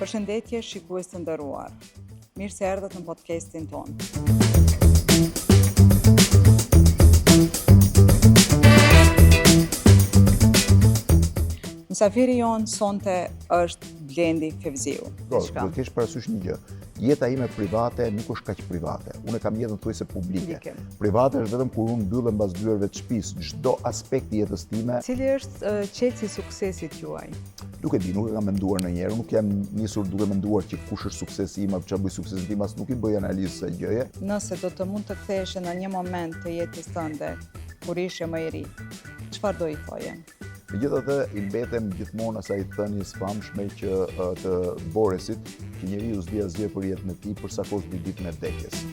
Përshëndetje shikues të nderuar. Mirë se erdhët në podcastin tonë. Mysafiri jonë sonte është Blendi Fevziu. Do të kesh parasysh një gjë. Jeta ime private nuk është kaq private. Unë kam jetën thuajse publike. Private është vetëm kur unë mbyllem mbas dyerve të shtëpisë çdo aspekt i jetës time. Cili është qelsi i suksesit juaj? Nuk e di, nuk e kam menduar ndonjëherë, nuk jam nisur duke menduar që kush është suksesi im apo çfarë bëj suksesin tim, as nuk i bëj analizë sa gjëje. Nëse do të mund të kthehesh në një moment të jetës tënde kur ishe më i ri, çfarë do i thoje? Megjithatë, i mbetem gjithmonë asaj thënie së famshme që të Boresit, që njeriu s'di asgjë për jetën e tij përsa kohë vi ditën e vdekjes.